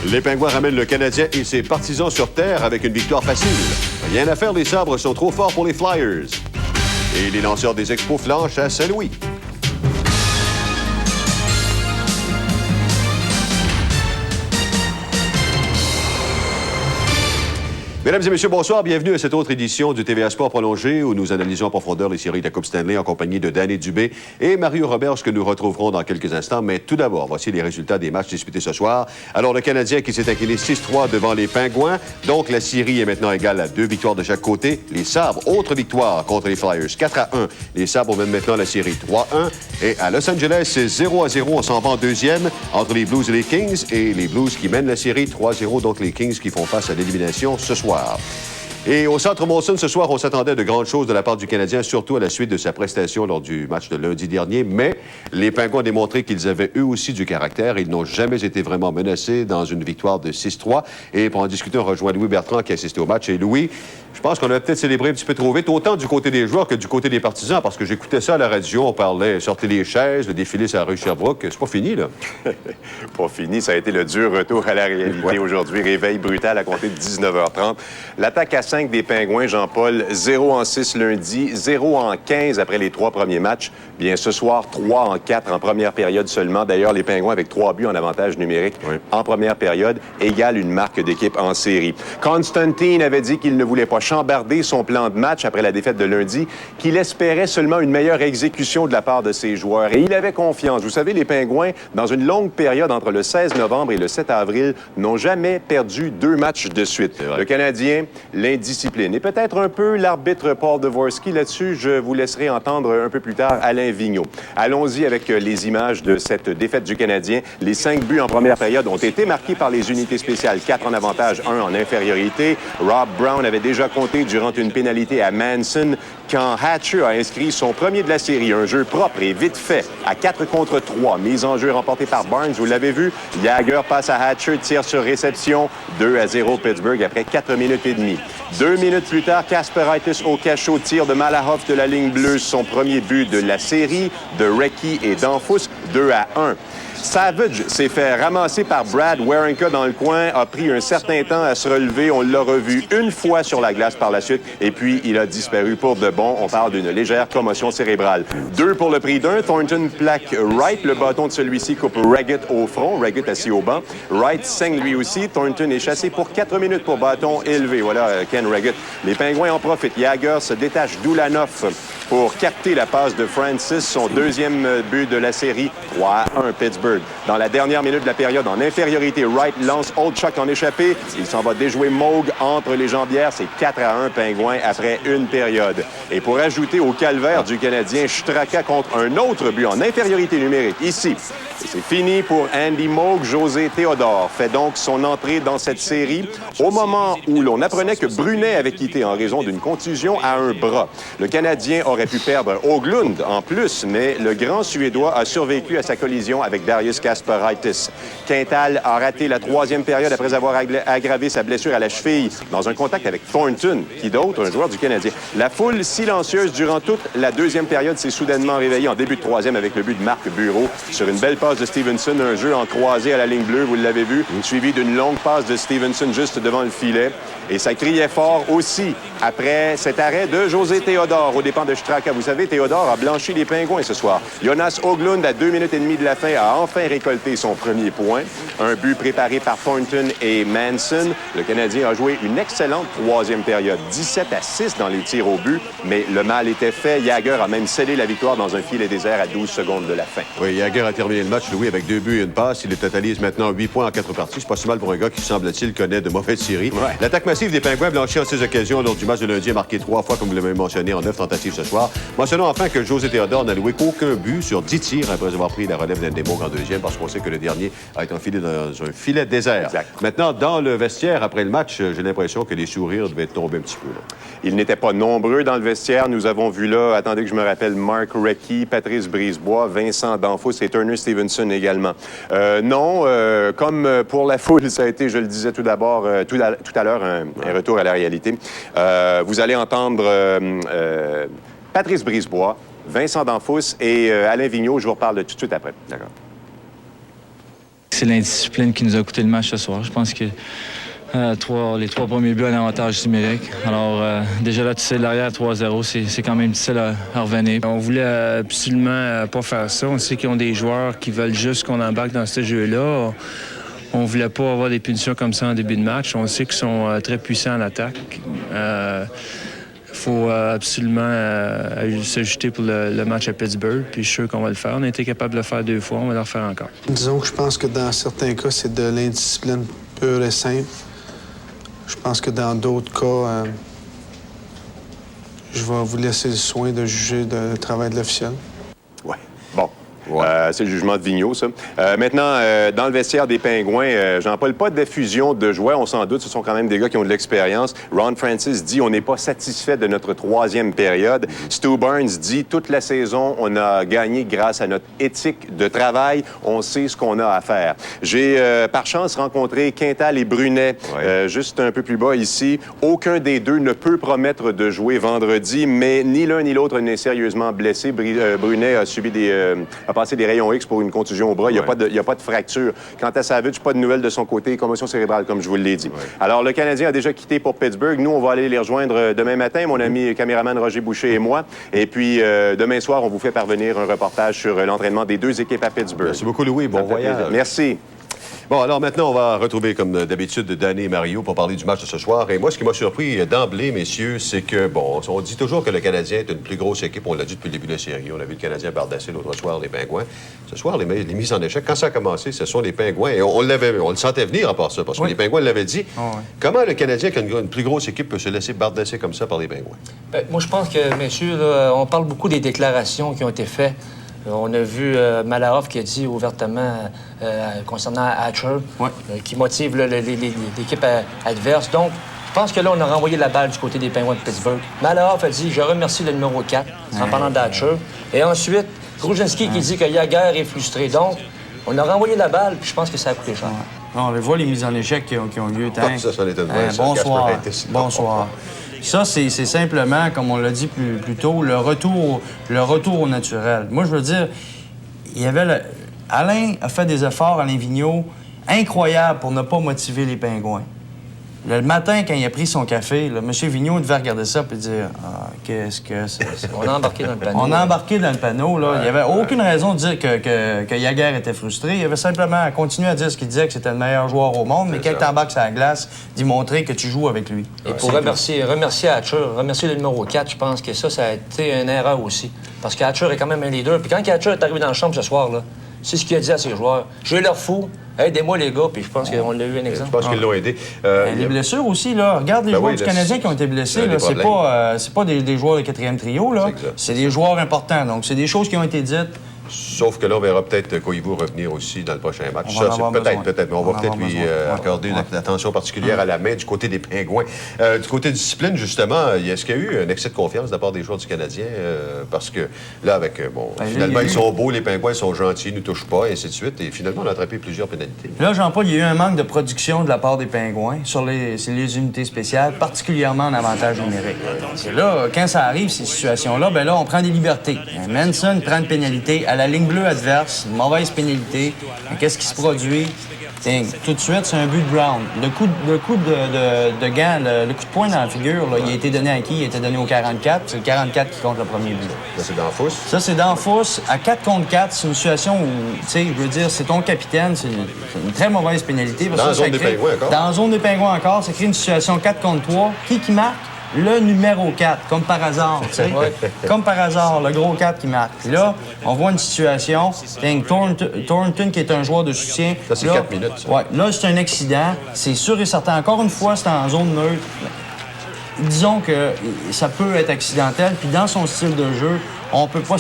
Les Pingouins ramènent le Canadien et ses partisans sur terre avec une victoire facile. Rien à faire, les Sabres sont trop forts pour les Flyers. Et les lanceurs des Expos flanchent à Saint-Louis. Mesdames et messieurs, bonsoir. Bienvenue à cette autre édition du TVA Sport prolongé où nous analysons en profondeur les séries de la Coupe Stanley en compagnie de Danny Dubé et Mario Roberge que nous retrouverons dans quelques instants. Mais tout d'abord, voici les résultats des matchs disputés ce soir. Alors, le Canadien qui s'est incliné 6-3 devant les Pingouins. Donc, la série est maintenant égale à 2 victoires de chaque côté. Les Sabres, autre victoire contre les Flyers, 4-1. Les Sabres mènent maintenant la série 3-1. Et à Los Angeles, c'est 0-0. On s'en va en deuxième entre les Blues et les Kings. Et les Blues qui mènent la série 3-0. Donc, les Kings qui font face à l'élimination ce soir. Et au Centre Molson, ce soir, on s'attendait à de grandes choses de la part du Canadien, surtout à la suite de sa prestation lors du match de lundi dernier. Mais les Pingouins ont démontré qu'ils avaient eux aussi du caractère. Ils n'ont jamais été vraiment menacés dans une victoire de 6-3. Et pour en discuter, on rejoint Louis Bertrand qui a assisté au match. Et Louis, je pense qu'on a peut-être célébré un petit peu trop vite, autant du côté des joueurs que du côté des partisans, parce que j'écoutais ça à la radio, on parlait, sortez les chaises, le défilé sur la rue Sherbrooke. C'est pas fini, là. Pas fini, ça a été le dur retour à la réalité aujourd'hui. Réveil brutal à compter de 19h30. L'attaque à 5 des Pingouins, Jean-Paul, 0-6 lundi, 0-15 après les 3 premiers matchs. Bien, ce soir, 3-4 en première période seulement. D'ailleurs, les Pingouins avec 3 buts en avantage numérique en première période égale une marque d'équipe en série. Constantine avait dit qu'il ne voulait pas chambarder son plan de match après la défaite de lundi, qu'il espérait seulement une meilleure exécution de la part de ses joueurs. Et il avait confiance. Vous savez, les Pingouins, dans une longue période entre le 16 novembre et le 7 avril, n'ont jamais perdu 2 matchs de suite. Le Canadien, l'indiscipline. Et peut-être un peu l'arbitre Paul Dvorsky là-dessus, je vous laisserai entendre un peu plus tard Alain Vigneault. Allons-y avec les images de cette défaite du Canadien. Les 5 buts en première période ont été marqués par les unités spéciales. 4 en avantage, 1 en infériorité. Rob Brown avait déjà compté durant une pénalité à Manson quand Hatcher a inscrit son premier de la série. Un jeu propre et vite fait à 4 contre 3. Mise en jeu remportée par Barnes, vous l'avez vu. Jagger passe à Hatcher, tire sur réception. 2-0 Pittsburgh après 4 minutes et demie. 2 minutes plus tard, Kasparaitis au cachot, tire de Malahoff de la ligne bleue, son premier but de la série, de Recchi et d'Anfus, 2-1. Savage s'est fait ramasser par Brad Wawrinka dans le coin, a pris un certain temps à se relever. On l'a revu une fois sur la glace par la suite et puis il a disparu pour de bon. On parle d'une légère commotion cérébrale. 2 pour le prix d'un. Thornton plaque Wright. Le bâton de celui-ci coupe Reggett au front. Reggett assis au banc. Wright saigne lui aussi. Thornton est chassé pour 4 minutes pour bâton élevé. Voilà Ken Reggett. Les Pingouins en profitent. Jagger se détache d'Ulanov pour capter la passe de Francis, son deuxième but de la série, 3-1 Pittsburgh. Dans la dernière minute de la période, en infériorité, Wright lance Olchuk en échappée. Il s'en va déjouer Moog entre les jambières. C'est 4-1 Pingouins après une période. Et pour ajouter au calvaire du Canadien, Straka contre un autre but en infériorité numérique, ici. Et c'est fini pour Andy Moog. José Théodore fait donc son entrée dans cette série au moment où l'on apprenait que Brunet avait quitté en raison d'une contusion à un bras. Le Canadien aurait pu perdre Höglund en plus, mais le grand Suédois a survécu à sa collision avec Darius Kasparaitis. Quintal a raté la 3e période après avoir aggravé sa blessure à la cheville dans un contact avec Thornton, qui d'autre, un joueur du Canadien. La foule silencieuse durant toute la 2e période s'est soudainement réveillée en début de 3e avec le but de Marc Bureau sur une belle passe de Stevenson, un jeu en croisé à la ligne bleue, vous l'avez vu, suivi d'une longue passe de Stevenson juste devant le filet. Et ça criait fort aussi après cet arrêt de José Théodore aux dépens de Straka. Vous savez, Théodore a blanchi les Pingouins ce soir. Jonas Höglund, à 2 minutes et demie de la fin, a enfin récolté son premier point. Un but préparé par Thornton et Manson. Le Canadien a joué une excellente 3e période. 17-6 dans les tirs au but, mais le mal était fait. Jagger a même scellé la victoire dans un filet désert à 12 secondes de la fin. Oui, Jagger a terminé le match, Louis, avec 2 buts et une passe. Il totalise maintenant 8 points en 4 parties. C'est pas si mal pour un gars qui, semble-t-il, connaît de mauvaises séries. Ouais. L'attaque massive des Pingouins blanchie en 6 occasions lors du match de lundi a marqué 3 fois, comme vous l'avez mentionné, en 9 tentatives ce soir. Mentionnons enfin que José Théodore n'a loué qu'aucun but sur 10 tirs après avoir pris la relève d'Andy Moog en 2e, parce qu'on sait que le dernier a été enfilé dans un filet désert. Exact. Maintenant, dans le vestiaire, après le match, j'ai l'impression que les sourires devaient tomber un petit peu. Là. Ils n'étaient pas nombreux dans le vestiaire. Nous avons vu là, attendez que je me rappelle, Mark Recchi, Patrice Brisebois, Vincent Danfus et Turner Stevenson également. Comme pour la foule, ça a été, je le disais tout d'abord, tout à l'heure, un retour à la réalité. Vous allez entendre Patrice Brisebois, Vincent Danfus et Alain Vigneault. Je vous reparle de tout de suite après. D'accord. c'est l'indiscipline qui nous a coûté le match ce soir. Je pense que les 3 premiers buts en avantage numérique. Alors, déjà là, tu sais, l'arrière 3-0, c'est quand même difficile à revenir. On voulait absolument pas faire ça. On sait qu'ils ont des joueurs qui veulent juste qu'on embarque dans ce jeu-là. On voulait pas avoir des punitions comme ça en début de match. On sait qu'ils sont très puissants en attaque. Il faut absolument s'ajuster pour le match à Pittsburgh. Puis je suis sûr qu'on va le faire. On a été capable de le faire 2 fois. On va le refaire encore. Disons que je pense que dans certains cas, c'est de l'indiscipline pure et simple. Je pense que dans d'autres cas, je vais vous laisser le soin de juger le travail de l'officiel. Oui. Bon. C'est le jugement de Vigneault, ça. Maintenant, dans le vestiaire des Pingouins, Jean-Paul, pas d'effusion de joie, on s'en doute, ce sont quand même des gars qui ont de l'expérience. Ron Francis dit on n'est pas satisfait de notre 3e période. Stu Barnes dit toute la saison, on a gagné grâce à notre éthique de travail, on sait ce qu'on a à faire. J'ai par chance rencontré Quintal et Brunet, juste un peu plus bas ici. Aucun des deux ne peut promettre de jouer vendredi, mais ni l'un ni l'autre n'est sérieusement blessé. Brunet a subi passé des rayons X pour une contusion au bras. Il n'y a pas de fracture. Quant à Savage, pas de nouvelles de son côté. Commotion cérébrale, comme je vous l'ai dit. Alors, le Canadien a déjà quitté pour Pittsburgh. Nous, on va aller les rejoindre demain matin, mon ami caméraman Roger Boucher et moi. Et puis, demain soir, on vous fait parvenir un reportage sur l'entraînement des 2 équipes à Pittsburgh. Merci beaucoup, Louis. Bon voyage. Merci. Bon, alors maintenant, on va retrouver, comme d'habitude, Danny et Mario pour parler du match de ce soir. Et moi, ce qui m'a surpris d'emblée, messieurs, c'est que, bon, on dit toujours que le Canadien est une plus grosse équipe. On l'a dit depuis le début de la série. On a vu le Canadien bardasser l'autre soir les Pingouins. Ce soir, les mises en échec, quand ça a commencé, ce sont les Pingouins. Et on le sentait venir à part ça, parce que les Pingouins l'avaient dit. Comment le Canadien, qui a une plus grosse équipe, peut se laisser bardasser comme ça par les Pingouins? Bien, moi, je pense que, messieurs, là, on parle beaucoup des déclarations qui ont été faites. On a vu Malahoff qui a dit ouvertement concernant Hatcher, qui motive l'équipe adverse. Donc, je pense que là, on a renvoyé la balle du côté des Penguins de Pittsburgh. Malahoff a dit « Je remercie le numéro 4 » en parlant d'Hatcher. Et ensuite, Grujinski qui dit que Jagr est frustré. Donc, on a renvoyé la balle, puis je pense que ça a coûté cher. On les voit, les mises en échec qui ont lieu. Ça est une vraie, bonsoir. Bonsoir. Ça, c'est simplement, comme on l'a dit plus tôt, le retour au naturel. Moi, je veux dire, Alain a fait des efforts, Alain Vigneault, incroyables pour ne pas motiver les Pingouins. Le matin, quand il a pris son café, là, M. Vigneault devait regarder ça et dire « Ah, qu'est-ce que c'est ça? » On a embarqué dans le panneau. On a embarqué dans le panneau. Là. Il n'y avait aucune raison de dire que Jagr était frustré. Il avait simplement continué à dire ce qu'il disait, que c'était le meilleur joueur au monde, mais quand tu embarques sur la glace, d'y montrer que tu joues avec lui. Et pour remercier Hatcher, remercier le numéro 4, je pense que ça a été une erreur aussi. Parce qu'Hatcher est quand même un leader. Puis quand Hatcher est arrivé dans le champ ce soir, là, c'est ce qu'il a dit à ses joueurs. Je leur fous. Aidez-moi, les gars, puis je pense qu'on l'a eu un exemple. Je pense qu'ils l'ont aidé. Les blessures aussi, là. Regarde les joueurs du Canadien qui ont été blessés. Là, c'est pas des joueurs de 4e trio, là. C'est des joueurs importants. Donc, c'est des choses qui ont été dites. Sauf que là, on verra peut-être Koivu revenir aussi dans le prochain match. Ça, c'est peut-être, mais on va peut-être lui accorder une attention particulière à la main du côté des Pingouins. Du côté discipline, justement, est-ce qu'il y a eu un excès de confiance de la part des joueurs du Canadien? Parce que là, finalement, ils sont beaux, les Pingouins sont gentils, ils ne nous touchent pas, et ainsi de suite. Et finalement, on a attrapé plusieurs pénalités. Là, Jean-Paul, il y a eu un manque de production de la part des Pingouins sur les unités spéciales, particulièrement en avantage numérique. Et là, quand ça arrive, ces situations-là, bien là, on prend des libertés. Manson prend une pénalité à la ligne bleue adverse, une mauvaise pénalité. Qu'est-ce qui se produit? Tout de suite, c'est un but de Brown. Le coup de gant, le coup de poing dans la figure, là, il a été donné à qui? Il a été donné au 44. C'est le 44 qui compte le premier but. Ça, c'est dans Fousse? Ça, c'est dans Fousse. À 4 contre 4, c'est une situation où, tu sais, je veux dire, c'est ton capitaine. C'est une très mauvaise pénalité. Dans la zone des Pingouins encore? Dans la zone des Pingouins encore. Ça crée une situation 4 contre 3. Qui marque? Le numéro 4, comme par hasard, tu sais. Comme par hasard, le gros 4 qui marque. Puis là, on voit une situation. Thornton, qui est un joueur de soutien. Ça, c'est 4 minutes, ça. Ouais, là, c'est un accident. C'est sûr et certain. Encore une fois, c'est en zone neutre. Disons que ça peut être accidentel. Puis dans son style de jeu, on peut pas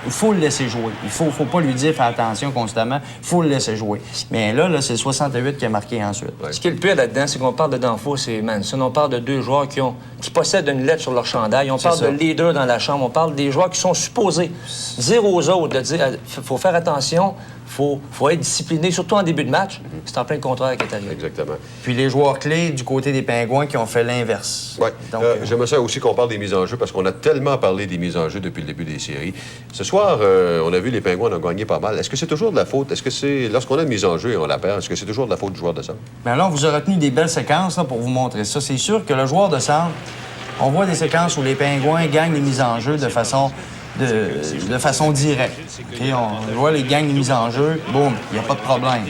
il faut le laisser jouer. Il faut pas lui dire « fais attention constamment ». Il faut le laisser jouer. Mais là, c'est le 68 qui a marqué ensuite. Ce qui est le pire là-dedans, c'est qu'on parle de Danfos et Manson. On parle de 2 joueurs qui possèdent une lettre sur leur chandail. On parle de leader dans la chambre. On parle des joueurs qui sont supposés dire aux autres, de dire « faut faire attention ». faut être discipliné, surtout en début de match. C'est en plein le contraire qui est arrivé. Exactement. Puis les joueurs clés du côté des Pingouins qui ont fait l'inverse. Oui. Donc, J'aimerais ça aussi qu'on parle des mises en jeu parce qu'on a tellement parlé des mises en jeu depuis le début des séries. Ce soir, on a vu les Pingouins ont gagné pas mal. Est-ce que c'est toujours de la faute? Est-ce que c'est, lorsqu'on a une mise en jeu et on la perd, est-ce que c'est toujours de la faute du joueur de centre? bien là, on vous a retenu des belles séquences là, pour vous montrer ça. C'est sûr que le joueur de centre, on voit des séquences où les Pingouins gagnent les mises en jeu de façon directe. Okay? On voit les gangs de mise en jeu, boum, il n'y a pas de problème.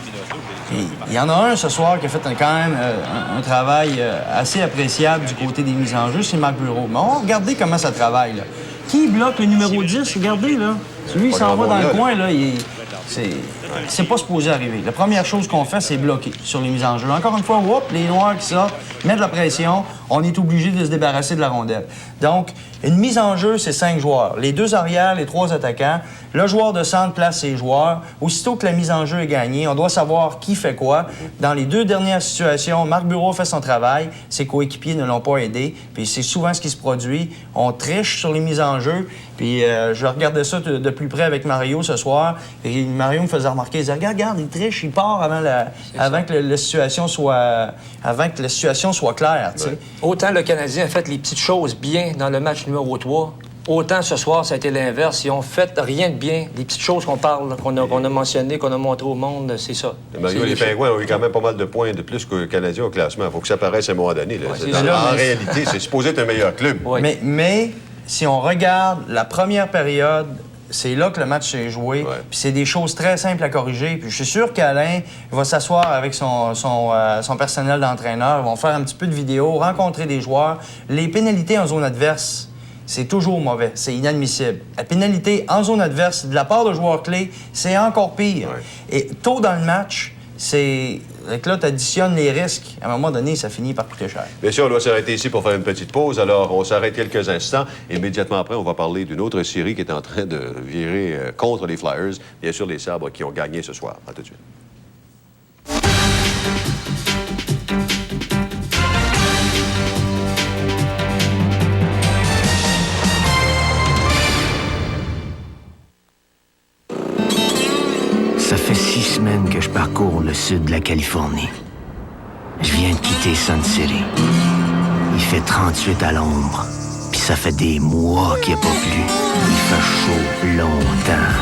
Et il y en a un ce soir qui a fait quand même un travail assez appréciable du côté des mises en jeu, c'est Marc Bureau. Mais on va regarder comment ça travaille. Là. Qui bloque le numéro 10? Regardez, là. Celui, il s'en va dans le coin, là. C'est pas supposé arriver. La première chose qu'on fait, c'est bloquer sur les mises en jeu. Encore une fois, whoop, les Noirs qui sortent, mettent de la pression, on est obligé de se débarrasser de la rondelle. Donc, une mise en jeu, c'est 5 joueurs. Les 2 arrières, les 3 attaquants. Le joueur de centre place ses joueurs. Aussitôt que la mise en jeu est gagnée, on doit savoir qui fait quoi. Dans les 2 dernières situations, Marc Bureau fait son travail. Ses coéquipiers ne l'ont pas aidé. Puis c'est souvent ce qui se produit. On triche sur les mises en jeu. Puis je regardais ça de plus près avec Mario ce soir. Et Mario me faisait remarquer, il disait, regarde, il triche, il part avant que la situation soit claire. Ouais. Autant le Canadien a fait les petites choses bien dans le match numéro 3, autant ce soir, ça a été l'inverse. Ils ont fait rien de bien. Les petites choses qu'on parle, qu'on a mentionnées, qu'on a montrées au monde, c'est ça. Mario, les Pingouins ont eu quand même pas mal de points de plus que le Canadien au classement. Il faut que ça paraisse à un moment donné. Là. Ouais, en réalité, c'est supposé être un meilleur club. Ouais. Mais si on regarde la première période, c'est là que le match s'est joué. Ouais. Puis c'est des choses très simples à corriger. Puis je suis sûr qu'Alain va s'asseoir avec son personnel d'entraîneur. Ils vont faire un petit peu de vidéo, rencontrer des joueurs. Les pénalités en zone adverse, c'est toujours mauvais. C'est inadmissible. La pénalité en zone adverse de la part de joueurs clés, c'est encore pire. Ouais. Et tôt dans le match, c'est que là, tu additionnes les risques. À un moment donné, ça finit par coûter cher. Bien sûr, on doit s'arrêter ici pour faire une petite pause. Alors, on s'arrête quelques instants. Immédiatement après, on va parler d'une autre série qui est en train de virer contre les Flyers. Bien sûr, les Sabres qui ont gagné ce soir. À tout de suite. Ça fait 6 semaines que je parcours le sud de la Californie. Je viens de quitter Sun City. Il fait 38 à l'ombre. Puis ça fait des mois qu'il n'y a pas plu. Il fait chaud longtemps.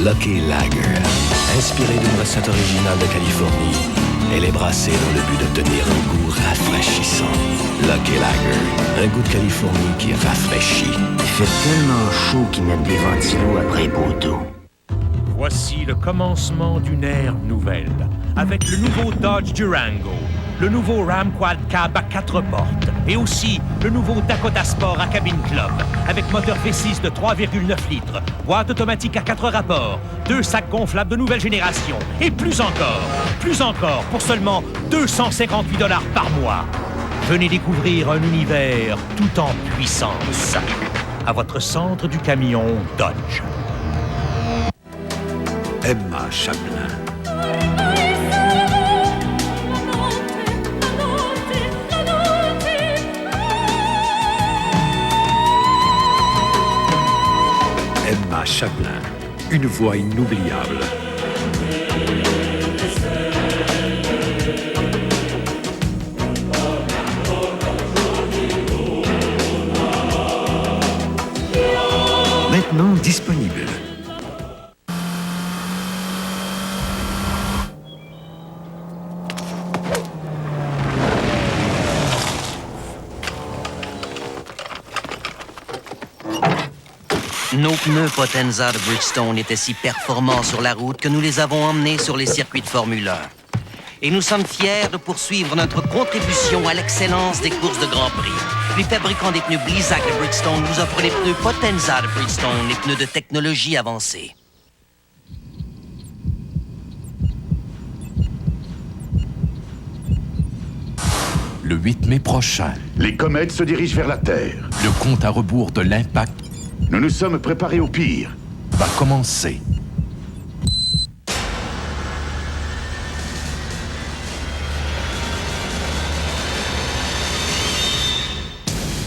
Lucky Lager. Inspirée d'une recette originale de Californie, elle est brassée dans le but d'obtenir un goût rafraîchissant. Lucky Lager. Un goût de Californie qui rafraîchit. Il fait tellement chaud qu'ils mettent des ventilos après les poteaux. Voici le commencement d'une ère nouvelle, avec le nouveau Dodge Durango, le nouveau Ram Quad Cab à 4 portes, et aussi le nouveau Dakota Sport à cabine club, avec moteur V6 de 3,9 litres, boîte automatique à 4 rapports, 2 sacs gonflables de nouvelle génération, et plus encore, pour seulement 258 $ par mois. Venez découvrir un univers tout en puissance. À votre centre du camion Dodge. Emma Chaplin. Emma Chaplin, une voix inoubliable. Maintenant disponible. Nos pneus Potenza de Bridgestone étaient si performants sur la route que nous les avons emmenés sur les circuits de Formule 1. Et nous sommes fiers de poursuivre notre contribution à l'excellence des courses de Grand Prix. Les fabricants des pneus Blizzak de Bridgestone nous offrent les pneus Potenza de Bridgestone, les pneus de technologie avancée. Le 8 mai prochain, les comètes se dirigent vers la Terre. Le compte à rebours de l'impact Nous nous sommes préparés au pire. va commencer.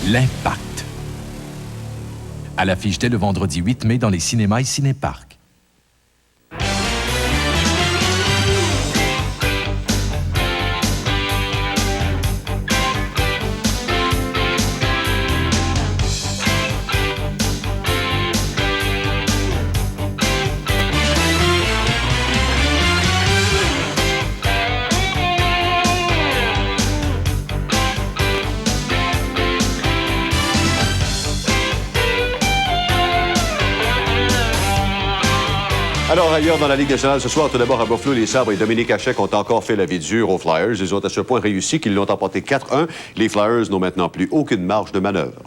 L'impact. À l'affiche dès le vendredi 8 mai dans les cinémas et cinéparcs. Alors, ailleurs dans la Ligue nationale ce soir, tout d'abord à Buffalo, les Sabres et Dominique Hachek ont encore fait la vie dure aux Flyers. Ils ont à ce point réussi qu'ils l'ont emporté 4-1. Les Flyers n'ont maintenant plus aucune marge de manœuvre.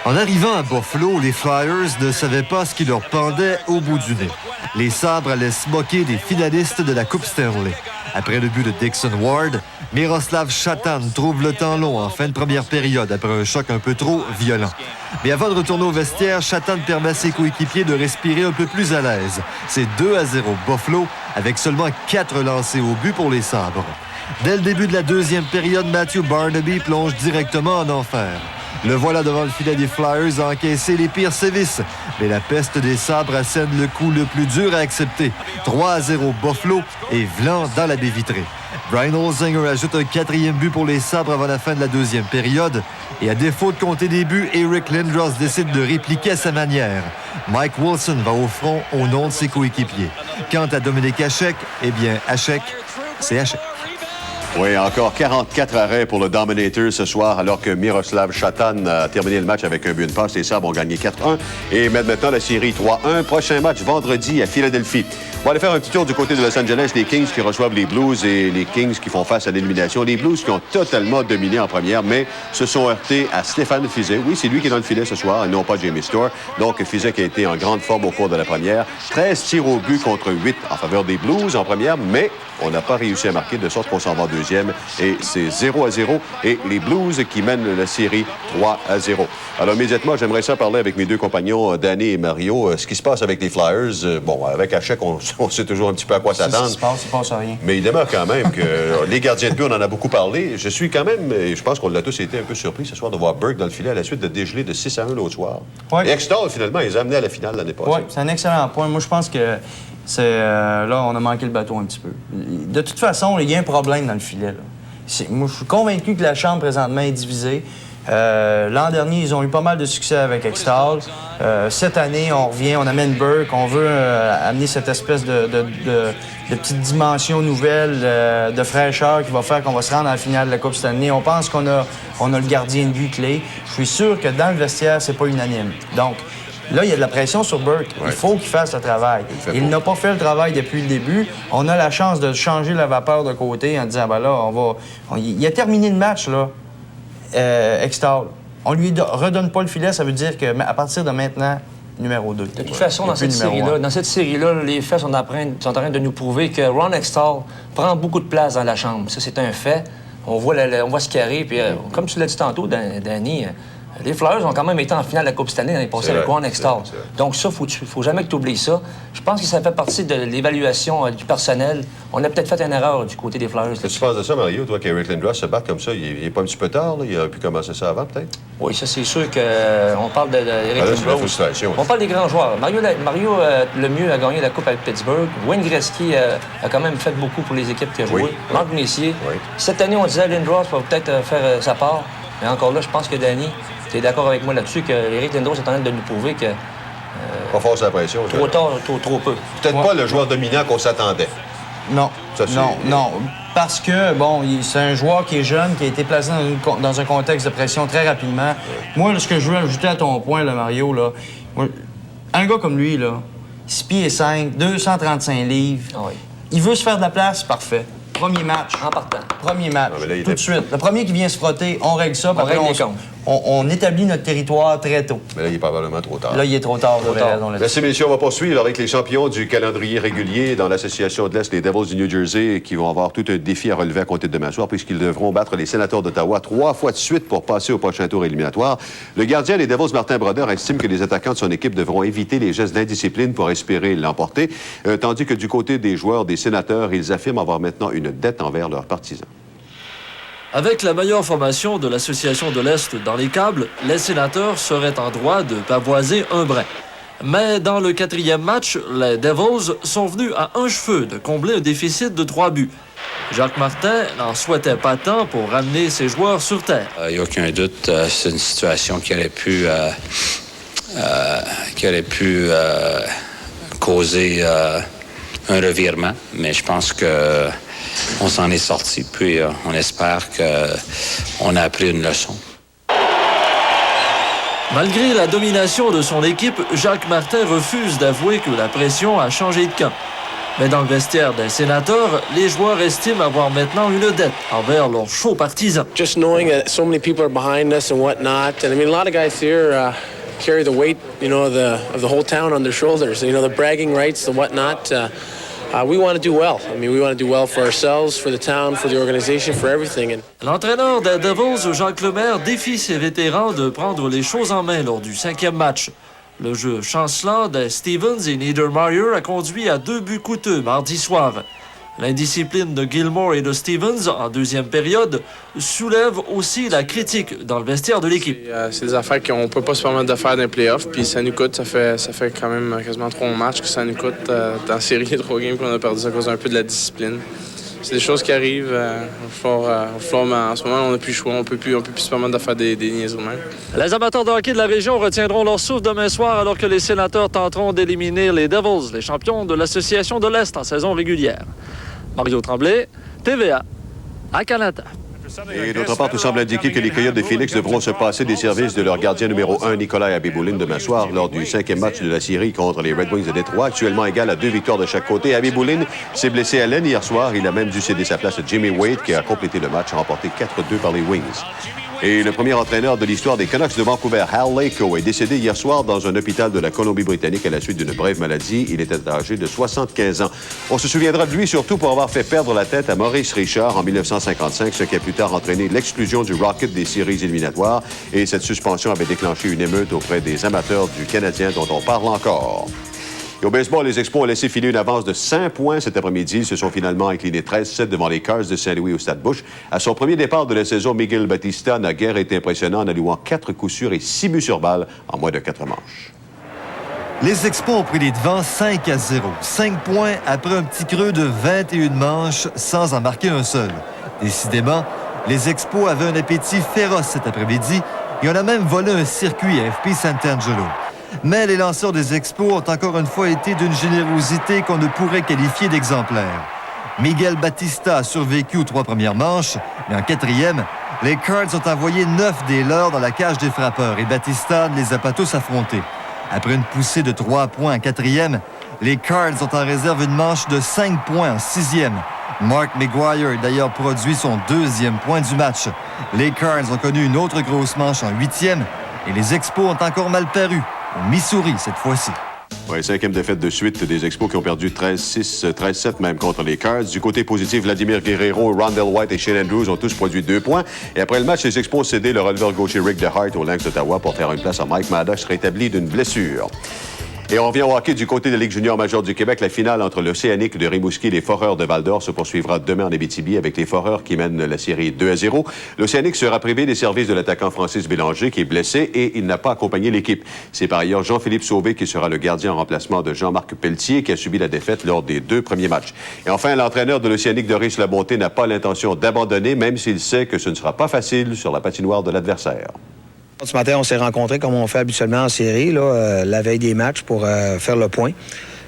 En arrivant à Buffalo, les Flyers ne savaient pas ce qui leur pendait au bout du nez. Les Sabres allaient se moquer des finalistes de la Coupe Stanley. Après le but de Dixon Ward, Miroslav Chatan trouve le temps long en fin de première période après un choc un peu trop violent. Mais avant de retourner au vestiaire, Chatan permet à ses coéquipiers de respirer un peu plus à l'aise. C'est 2-0 Buffalo, avec seulement 4 lancés au but pour les Sabres. Dès le début de la deuxième période, Matthew Barnaby plonge directement en enfer. Le voilà devant le filet des Flyers à encaisser les pires sévices. Mais la peste des Sabres assène le coup le plus dur à accepter. 3-0 Buffalo et Vlan dans la baie vitrée. Brian Holzinger ajoute un 4e but pour les Sabres avant la fin de la deuxième période. Et à défaut de compter des buts, Eric Lindros décide de répliquer à sa manière. Mike Wilson va au front au nom de ses coéquipiers. Quant à Dominique Hachek, eh bien, Hachek, c'est Hachek. Oui, encore 44 arrêts pour le Dominator ce soir, alors que Miroslav Chatan a terminé le match avec un but de passe. Les Sabres ont gagné 4-1 et mettent maintenant la série 3-1. Prochain match vendredi à Philadelphie. On va aller faire un petit tour du côté de Los Angeles. Les Kings qui reçoivent les Blues et les Kings qui font face à l'élimination. Les Blues qui ont totalement dominé en première, mais se sont heurtés à Stéphane Fiset. Oui, c'est lui qui est dans le filet ce soir et non pas Jamie Storr. Donc, Fiset qui a été en grande forme au cours de la première. 13 tirs au but contre 8 en faveur des Blues en première, mais on n'a pas réussi à marquer, de sorte qu'on s'en va en deuxième. Et c'est 0-0. Et les Blues qui mènent la série 3-0. Alors, immédiatement, j'aimerais ça parler avec mes deux compagnons, Danny et Mario. Ce qui se passe avec les Flyers, bon, avec Hachek, on sait toujours un petit peu à quoi s'attendre. Ce qui se passe, il ne passe rien. Mais il demeure quand même que les gardiens de but, on en a beaucoup parlé. Je suis quand même, et je pense qu'on l'a tous été un peu surpris ce soir de voir Burke dans le filet à la suite de dégeler de 6-1 l'autre soir. Ouais. Et Extall, finalement, ils ont amené à la finale l'année passée. Oui, c'est un excellent point. Moi, je pense que là, on a manqué le bateau un petit peu. De toute façon, il y a un problème dans le filet. Là. Moi, je suis convaincu que la Chambre, présentement, est divisée. L'an dernier, ils ont eu pas mal de succès avec Extall. Cette année, on revient, on amène Burke. On veut amener cette espèce de petite dimension nouvelle, de fraîcheur qui va faire qu'on va se rendre à la finale de la Coupe Stanley. On pense qu'on a le gardien de but clé. Je suis sûr que dans le vestiaire, c'est pas unanime. Donc, là, il y a de la pression sur Burke. Ouais. Il faut qu'il fasse le travail. Il n'a pas fait le travail depuis le début. On a la chance de changer la vapeur de côté en disant, ben là, il a terminé le match, là, Extall. On lui redonne pas le filet, ça veut dire qu'à partir de maintenant, numéro 2. De toute façon, dans cette série-là, les faits sont en train de nous prouver que Ron Extall prend beaucoup de place dans la Chambre. Ça, c'est un fait. On voit ce qui arrive. Puis, comme tu l'as dit tantôt, Danny, les Flyers ont quand même été en finale de la Coupe Stanley l'année passée avec Ron Extall. Donc ça, faut jamais que tu oublies ça. Je pense que ça fait partie de l'évaluation du personnel. On a peut-être fait une erreur du côté des Flyers. Qu'est-ce que tu penses de ça, Mario? Toi, qu'Eric Lindros se bat comme ça, il est pas un petit peu tard? Là? Il aurait pu commencer ça avant, peut-être? Oui, ça, c'est sûr qu'on parle d'Eric Lindros. On parle des grands joueurs. Mario Lemieux a gagné la Coupe avec Pittsburgh. Wayne Gretzky a quand même fait beaucoup pour les équipes qu'il a jouées. Oui. Marc Messier. Oui. Cette année, on disait Lindros va peut-être faire sa part. Mais encore là, je pense que Danny, tu es d'accord avec moi là-dessus, que Eric Lindros est en train de nous prouver que... pas force la pression. Trop tard, trop peu. Peut-être pas le joueur dominant qu'on s'attendait. Non. Non. Parce que, bon, c'est un joueur qui est jeune, qui a été placé dans un contexte de pression très rapidement. Moi, ce que je veux ajouter à ton point, là, Mario, là, un gars comme lui, là, 6 pieds 5, 235 livres, il veut se faire de la place, parfait. Premier match. En partant. Premier match. Tout de suite. Le premier qui vient se frotter, on règle ça. On établit notre territoire très tôt. Mais là, il est probablement trop tard. Là, il est trop tard. Merci, messieurs. On va poursuivre avec les champions du calendrier régulier dans l'Association de l'Est, les Devils du New Jersey, qui vont avoir tout un défi à relever à compter de demain soir, puisqu'ils devront battre les Sénateurs d'Ottawa 3 fois de suite pour passer au prochain tour éliminatoire. Le gardien des Devils, Martin Brodeur, estime que les attaquants de son équipe devront éviter les gestes d'indiscipline pour espérer l'emporter, tandis que du côté des joueurs des Sénateurs, ils affirment avoir maintenant une dette envers leurs partisans. Avec la meilleure formation de l'Association de l'Est dans les câbles, les Sénateurs seraient en droit de pavoiser un brin. Mais dans le 4e match, les Devils sont venus à un cheveu de combler un déficit de 3 buts. Jacques Martin n'en souhaitait pas tant pour ramener ses joueurs sur terre. Il n'y a aucun doute, c'est une situation qui aurait pu causer un revirement, mais je pense que on s'en est sorti, puis on espère qu'on a appris une leçon. Malgré la domination de son équipe, Jacques Martin refuse d'avouer que la pression a changé de camp. Mais dans le vestiaire des Sénateurs, les joueurs estiment avoir maintenant une dette envers leurs chauds partisans. Just knowing that so many people are behind us and whatnot, and I mean a lot of guys here carry the weight, you know, of the whole town on their shoulders. You know, the bragging rights, the whatnot. We want to do well. I mean, we want to do well for ourselves, for the town, for the organization, for everything. L'entraîneur des Devils, Jacques Lemaire, défie ses vétérans de prendre les choses en main lors du 5e match. Le jeu chancelant des Stevens et Niedermayer a conduit à 2 buts coûteux mardi soir. L'indiscipline de Gilmore et de Stevens en deuxième période soulève aussi la critique dans le vestiaire de l'équipe. C'est des affaires qu'on ne peut pas se permettre de faire dans les playoffs, puis ça nous coûte, ça fait quand même quasiment 3 matchs que ça nous coûte dans la série de 3 games qu'on a perdu à cause un peu de la discipline. C'est des choses qui arrivent. Mais en ce moment, on n'a plus le choix. On peut plus se permettre de faire des niaiseries même. Les amateurs de hockey de la région retiendront leur souffle demain soir alors que les Sénateurs tenteront d'éliminer les Devils, les champions de l'Association de l'Est en saison régulière. Mario Tremblay, TVA, à Canada. Et d'autre part, tout semble indiquer que les Coyotes de Phoenix devront se passer des services de leur gardien numéro 1, Nikolai Abiboulin, demain soir lors du 5e match de la série contre les Red Wings de Détroit, actuellement égal à 2 victoires de chaque côté. Abiboulin s'est blessé à l'aine hier soir. Il a même dû céder sa place à Jimmy Wade, qui a complété le match, remporté 4-2 par les Wings. Et le premier entraîneur de l'histoire des Canucks de Vancouver, Hal Laycoe, est décédé hier soir dans un hôpital de la Colombie-Britannique à la suite d'une brève maladie. Il était âgé de 75 ans. On se souviendra de lui surtout pour avoir fait perdre la tête à Maurice Richard en 1955, ce qui a plus tard entraîné l'exclusion du Rocket des séries éliminatoires. Et cette suspension avait déclenché une émeute auprès des amateurs du Canadien dont on parle encore. Et au baseball, les Expos ont laissé filer une avance de 5 points cet après-midi. Ils se sont finalement inclinés 13-7 devant les Cards de Saint-Louis au Stade Busch. À son premier départ de la saison, Miguel Batista n'a guère été impressionnant en allouant 4 coups sûrs et 6 buts sur balle en moins de 4 manches. Les Expos ont pris les devants 5-0. 5 points après un petit creux de 21 manches sans en marquer un seul. Décidément, les Expos avaient un appétit féroce cet après-midi et on a même volé un circuit à FP Sant'Angelo. Mais les lanceurs des Expos ont encore une fois été d'une générosité qu'on ne pourrait qualifier d'exemplaire. Miguel Batista a survécu aux 3 premières manches, mais en 4e, les Cards ont envoyé 9 des leurs dans la cage des frappeurs et Batista ne les a pas tous affrontés. Après une poussée de 3 points en 4e, les Cards ont en réserve une manche de 5 points en 6e. Mark McGuire a d'ailleurs produit son 2e point du match. Les Cards ont connu une autre grosse manche en 8e et les Expos ont encore mal paru. Au Missouri, cette fois-ci. Oui, 5e défaite de suite des Expos qui ont perdu 13-6, 13-7 même contre les Cards. Du côté positif, Vladimir Guerrero, Rondell White et Shane Andrews ont tous produit 2 points. Et après le match, les Expos ont cédé le releveur gaucher Rick DeHart aux Lynx d'Ottawa pour faire une place à Mike Maddox, rétabli d'une blessure. Et on revient au hockey du côté de la Ligue junior majeure du Québec. La finale entre l'Océanique de Rimouski et les Foreurs de Val-d'Or se poursuivra demain en Abitibi avec les Foreurs qui mènent la série 2-0. L'Océanique sera privé des services de l'attaquant Francis Bélanger qui est blessé et il n'a pas accompagné l'équipe. C'est par ailleurs Jean-Philippe Sauvé qui sera le gardien en remplacement de Jean-Marc Pelletier qui a subi la défaite lors des 2 premiers matchs. Et enfin, l'entraîneur de l'Océanique, Doris Labonté, n'a pas l'intention d'abandonner, même s'il sait que ce ne sera pas facile sur la patinoire de l'adversaire. Ce matin, on s'est rencontrés comme on fait habituellement en série, la veille des matchs pour faire le point.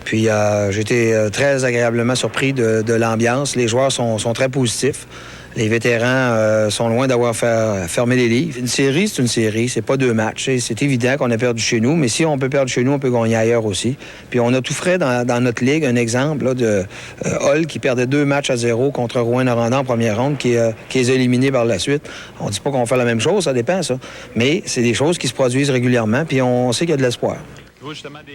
Puis j'ai été très agréablement surpris de l'ambiance. Les joueurs sont très positifs. Les vétérans sont loin d'avoir fermé les livres. Une série, c'est une série. C'est pas 2 matchs. C'est évident qu'on a perdu chez nous, mais si on peut perdre chez nous, on peut gagner ailleurs aussi. Puis on a tout frais dans notre ligue. Un exemple là, de Hull qui perdait 2 matchs à 0 contre Rouyn-Noranda en première ronde, qui les a éliminés par la suite. On dit pas qu'on fait la même chose, ça dépend, ça. Mais c'est des choses qui se produisent régulièrement, puis on sait qu'il y a de l'espoir.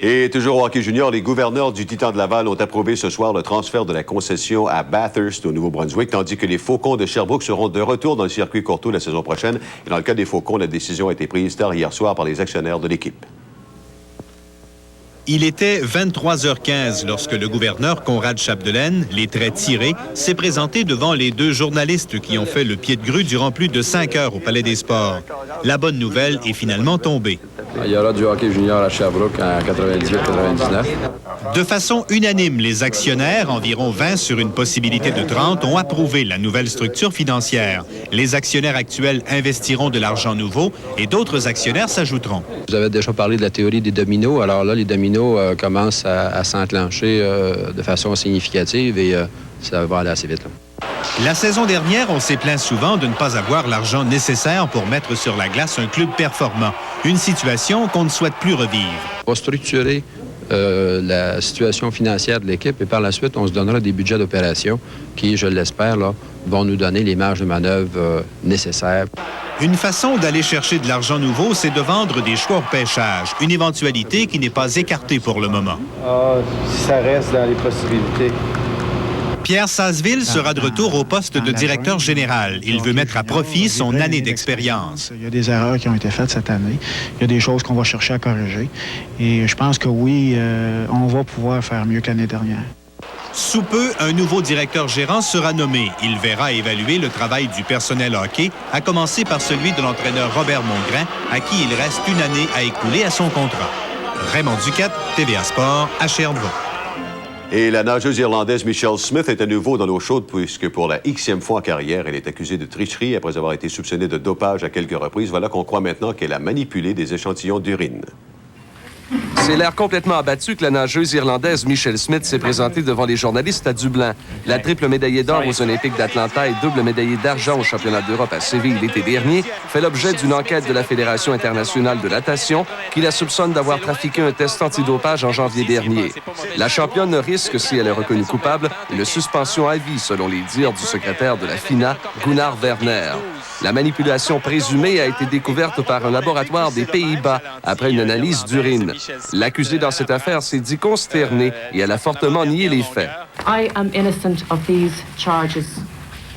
Et toujours au hockey junior, les gouverneurs du Titan de Laval ont approuvé ce soir le transfert de la concession à Bathurst au Nouveau-Brunswick, tandis que les Faucons de Sherbrooke seront de retour dans le circuit Courtois la saison prochaine. Et dans le cas des Faucons, la décision a été prise tard hier soir par les actionnaires de l'équipe. Il était 23h15 lorsque le gouverneur Conrad Chapdelaine, les traits tirés, s'est présenté devant les 2 journalistes qui ont fait le pied de grue durant plus de 5 heures au Palais des Sports. La bonne nouvelle est finalement tombée. Il y aura du hockey junior à Sherbrooke en 98-99. De façon unanime, les actionnaires, environ 20 sur une possibilité de 30, ont approuvé la nouvelle structure financière. Les actionnaires actuels investiront de l'argent nouveau et d'autres actionnaires s'ajouteront. Vous avez déjà parlé de la théorie des dominos. Alors là, les dominos commencent à s'enclencher de façon significative et ça va aller assez vite. Là. La saison dernière, on s'est plaint souvent de ne pas avoir l'argent nécessaire pour mettre sur la glace un club performant. Une situation qu'on ne souhaite plus revivre. On va structurer la situation financière de l'équipe et par la suite, on se donnera des budgets d'opération qui, je l'espère, là, vont nous donner les marges de manœuvre nécessaires. Une façon d'aller chercher de l'argent nouveau, c'est de vendre des choix au pêchage, une éventualité qui n'est pas écartée pour le moment. Ça reste dans les possibilités. Pierre Sasseville sera de retour au poste de directeur général. Il veut mettre à profit son année d'expérience. Il y a des erreurs qui ont été faites cette année. Il y a des choses qu'on va chercher à corriger. Et je pense que oui, on va pouvoir faire mieux que l'année dernière. Sous peu, un nouveau directeur gérant sera nommé. Il verra évaluer le travail du personnel hockey, à commencer par celui de l'entraîneur Robert Mongrain, à qui il reste une année à écouler à son contrat. Raymond Duquette, TVA Sport, à Sherbrooke. Et la nageuse irlandaise Michelle Smith est à nouveau dans l'eau chaude puisque pour la Xème fois en carrière, elle est accusée de tricherie après avoir été soupçonnée de dopage à quelques reprises. Voilà qu'on croit maintenant qu'elle a manipulé des échantillons d'urine. C'est l'air complètement abattu que la nageuse irlandaise Michelle Smith s'est présentée devant les journalistes à Dublin. La triple médaillée d'or aux Olympiques d'Atlanta et double médaillée d'argent au championnat d'Europe à Séville l'été dernier fait l'objet d'une enquête de la Fédération internationale de natation qui la soupçonne d'avoir trafiqué un test antidopage en janvier dernier. La championne risque, si elle est reconnue coupable, une suspension à vie, selon les dires du secrétaire de la FINA, Gunnar Werner. La manipulation présumée a été découverte par un laboratoire des Pays-Bas après une analyse d'urine. L'accusée dans cette affaire s'est dit consternée et elle a fortement nié les faits. I am innocent of these charges.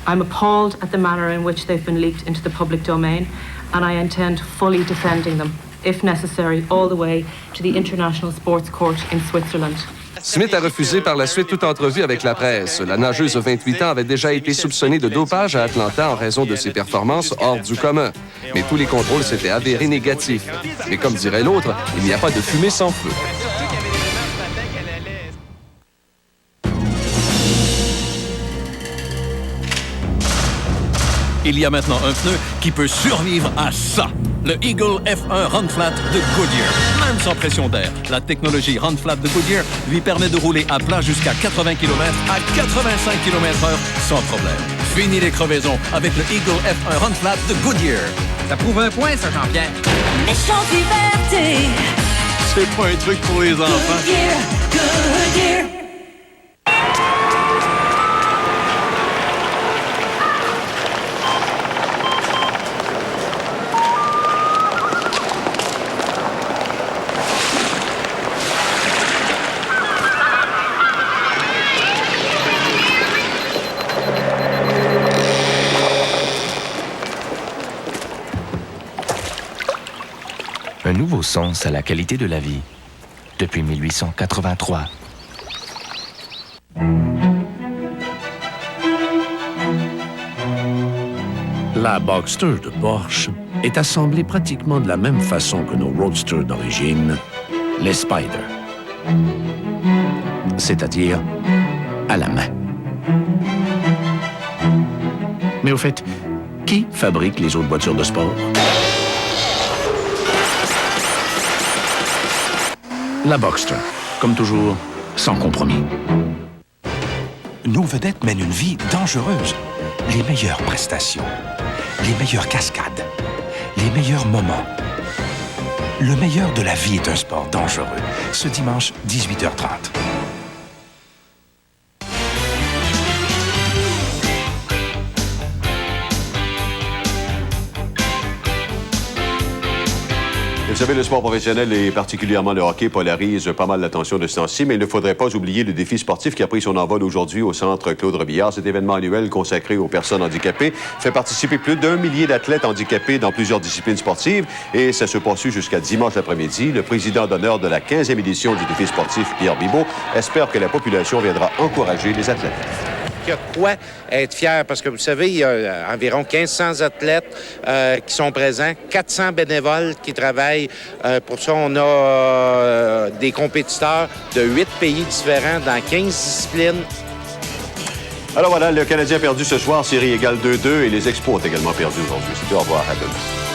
I'm appalled at the manner in which they've been leaked into the public domain, and I intend fully defending them, if necessary, all the way to the International Sports Court in Switzerland. Smith a refusé par la suite toute entrevue avec la presse. La nageuse de 28 ans avait déjà été soupçonnée de dopage à Atlanta en raison de ses performances hors du commun. Mais tous les contrôles s'étaient avérés négatifs. Mais comme dirait l'autre, il n'y a pas de fumée sans feu. Il y a maintenant un pneu qui peut survivre à ça. Le Eagle F1 Run Flat de Goodyear. Même sans pression d'air, la technologie Run Flat de Goodyear lui permet de rouler à plat jusqu'à 80 km à 85 km/h sans problème. Fini les crevaisons avec le Eagle F1 Run Flat de Goodyear. Ça prouve un point, ça, Jean-Pierre. Méchante liberté. C'est pas un truc pour les enfants. Goodyear, Goodyear. Un nouveau sens à la qualité de la vie. Depuis 1883. La Boxster de Porsche est assemblée pratiquement de la même façon que nos Roadsters d'origine, les Spyder. C'est-à-dire à la main. Mais au fait, qui fabrique les autres voitures de sport? La Boxster, comme toujours, sans compromis. Nos vedettes mènent une vie dangereuse. Les meilleures prestations, les meilleures cascades, les meilleurs moments. Le meilleur de la vie est un sport dangereux. Ce dimanche, 18h30. Vous savez, le sport professionnel et particulièrement le hockey polarise pas mal l'attention de ce temps-ci, mais il ne faudrait pas oublier le défi sportif qui a pris son envol aujourd'hui au Centre Claude Robillard. Cet événement annuel consacré aux personnes handicapées fait participer plus d'1 millier d'athlètes handicapés dans plusieurs disciplines sportives et ça se poursuit jusqu'à dimanche après-midi. Le président d'honneur de la 15e édition du défi sportif, Pierre Bibeau, espère que la population viendra encourager les athlètes. Il y a de quoi être fier parce que vous savez, il y a environ 1500 athlètes qui sont présents, 400 bénévoles qui travaillent. Pour ça, on a des compétiteurs de 8 pays différents dans 15 disciplines. Alors voilà, le Canadien a perdu ce soir, série égale 2-2 et les Expos ont également perdu aujourd'hui. C'était au revoir à demain.